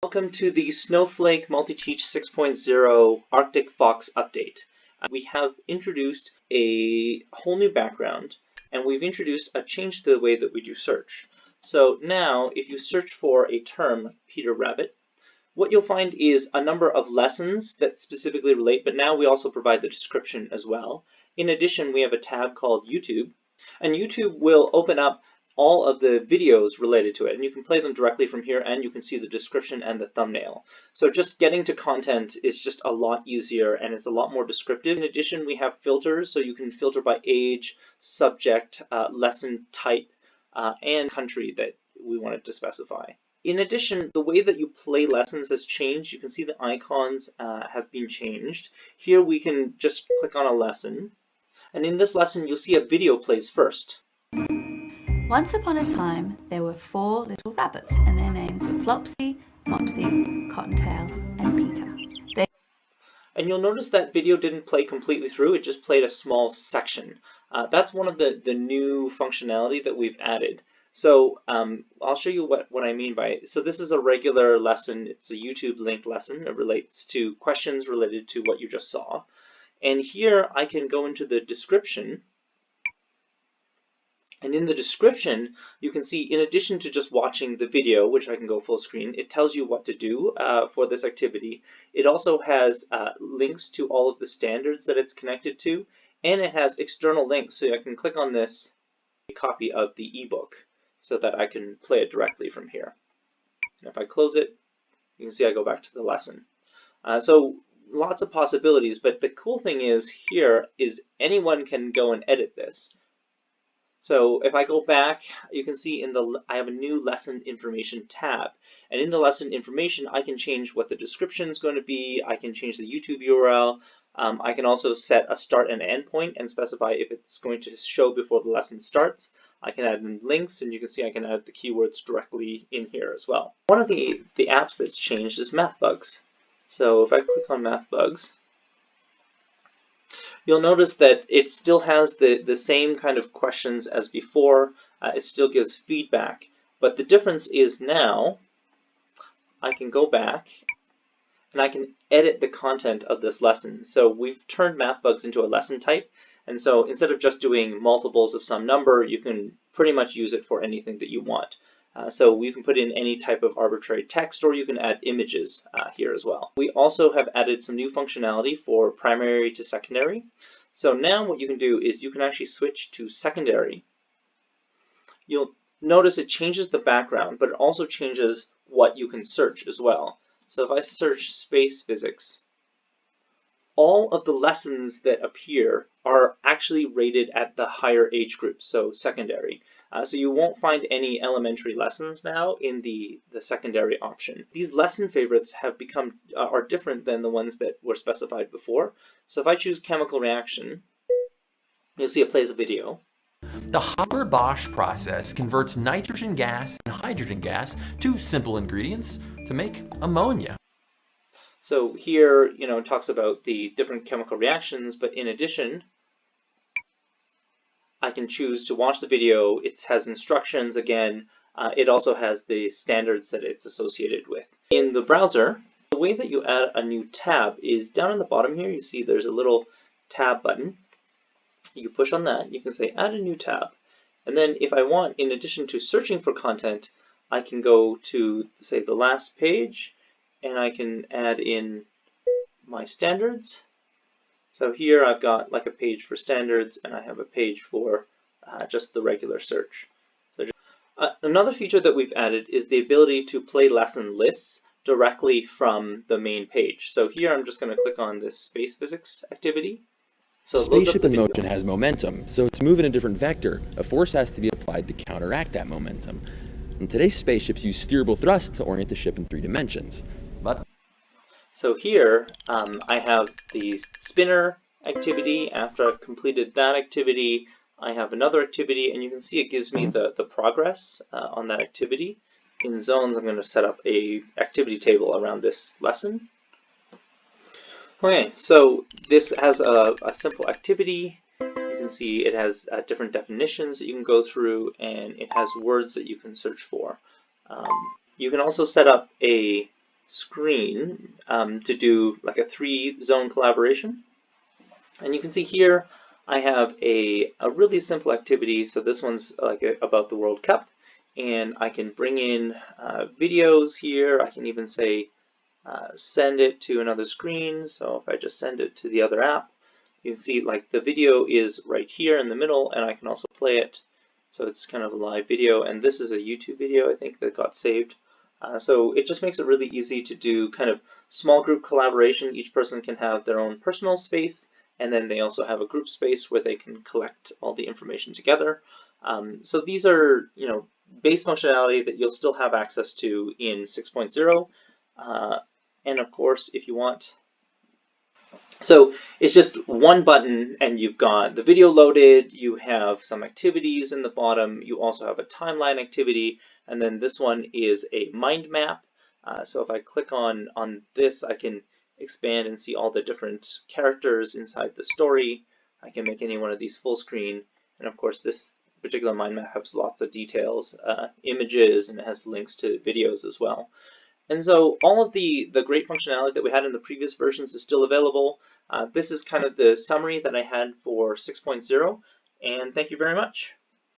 Welcome to the Snowflake MultiTeach 6.0 Arctic Fox update. We have introduced a whole new background, and we've introduced a change to the way that we do search. So now, if you search for a term, Peter Rabbit, what you'll find is a number of lessons that specifically relate, but now we also provide the description as well. In addition, we have a tab called YouTube, and YouTube will open up all of the videos related to it, and you can play them directly from here, and you can see the description and the thumbnail. So just getting to content is just a lot easier, and it's a lot more descriptive. In addition, we have filters, so you can filter by age, subject, lesson type, and country that we wanted to specify. In addition, the way that you play lessons has changed. You can see the icons have been changed. Here we can just click on a lesson, and in this lesson you'll see a video plays first. Once upon a time, there were 4 little rabbits, and their names were Flopsy, Mopsy, Cottontail, and Peter. And you'll notice that video didn't play completely through, it just played a small section. That's one of the new functionality that we've added. So I'll show you what I mean by it. So this is a regular lesson, it's a YouTube linked lesson. It relates to questions related to what you just saw. And here I can go into the description. And in the description, you can see, in addition to just watching the video, which I can go full screen, it tells you what to do for this activity. It also has links to all of the standards that it's connected to, and it has external links, so I can click on this, a copy of the ebook, so that I can play it directly from here. And if I close it, you can see I go back to the lesson. So lots of possibilities, but the cool thing is here is anyone can go and edit this. So if I go back, you can see I have a new lesson information tab. And in the lesson information, I can change what the description is going to be. I can change the YouTube URL. I can also set a start and end point and specify if it's going to show before the lesson starts. I can add in links, and you can see I can add the keywords directly in here as well. One of the apps that's changed is MathBugs. So if I click on MathBugs, you'll notice that it still has the same kind of questions as before. It still gives feedback, but the difference is now I can go back and I can edit the content of this lesson. So we've turned MathBugs into a lesson type, and so instead of just doing multiples of some number, you can pretty much use it for anything that you want. So you can put in any type of arbitrary text, or you can add images here as well. We also have added some new functionality for primary to secondary. So now what you can do is you can actually switch to secondary. You'll notice it changes the background, but it also changes what you can search as well. So if I search space physics, all of the lessons that appear are actually rated at the higher age group, so secondary. So you won't find any elementary lessons now in the secondary option. These lesson favorites have are different than the ones that were specified before. So if I choose chemical reaction, you'll see it plays a video. The Haber-Bosch process converts nitrogen gas and hydrogen gas, 2 simple ingredients, to make ammonia. So here, it talks about the different chemical reactions, but in addition, I can choose to watch the video. It has instructions again. It also has the standards that it's associated with. In the browser, the way that you add a new tab is down in the bottom here. You see there's a little tab button. You push on that. You can say add a new tab. And then if I want, in addition to searching for content, I can go to, say, the last page, and I can add in my standards. So here I've got like a page for standards, and I have a page for just the regular search. So another feature that we've added is the ability to play lesson lists directly from the main page. So here I'm just going to click on this space physics activity. So Spaceship in motion has momentum, so to move in a different vector, a force has to be applied to counteract that momentum. And today's spaceships use steerable thrust to orient the ship in 3 dimensions. So here I have the spinner activity. After I've completed that activity, I have another activity, and you can see it gives me the progress on that activity. In zones, I'm going to set up a activity table around this lesson. Okay, so this has a simple activity. You can see it has different definitions that you can go through, and it has words that you can search for. You can also set up a screen to do like a 3-zone collaboration. And you can see here I have a really simple activity. So this one's like about the World Cup, and I can bring in videos here. I can even say send it to another screen. So if I just send it to the other app, you can see like the video is right here in the middle, and I can also play it. So it's kind of a live video, and this is a YouTube video I think that got saved. So it just makes it really easy to do kind of small group collaboration. Each person can have their own personal space, and then they also have a group space where they can collect all the information together. So these are, base functionality that you'll still have access to in 6.0. And of course, if you want, so it's just one button and you've got the video loaded, you have some activities in the bottom, you also have a timeline activity, and then this one is a mind map. So if I click on this, I can expand and see all the different characters inside the story. I can make any one of these full screen, and of course this particular mind map has lots of details, images, and it has links to videos as well. And so all of the great functionality that we had in the previous versions is still available. This is kind of the summary that I had for 6.0, and thank you very much.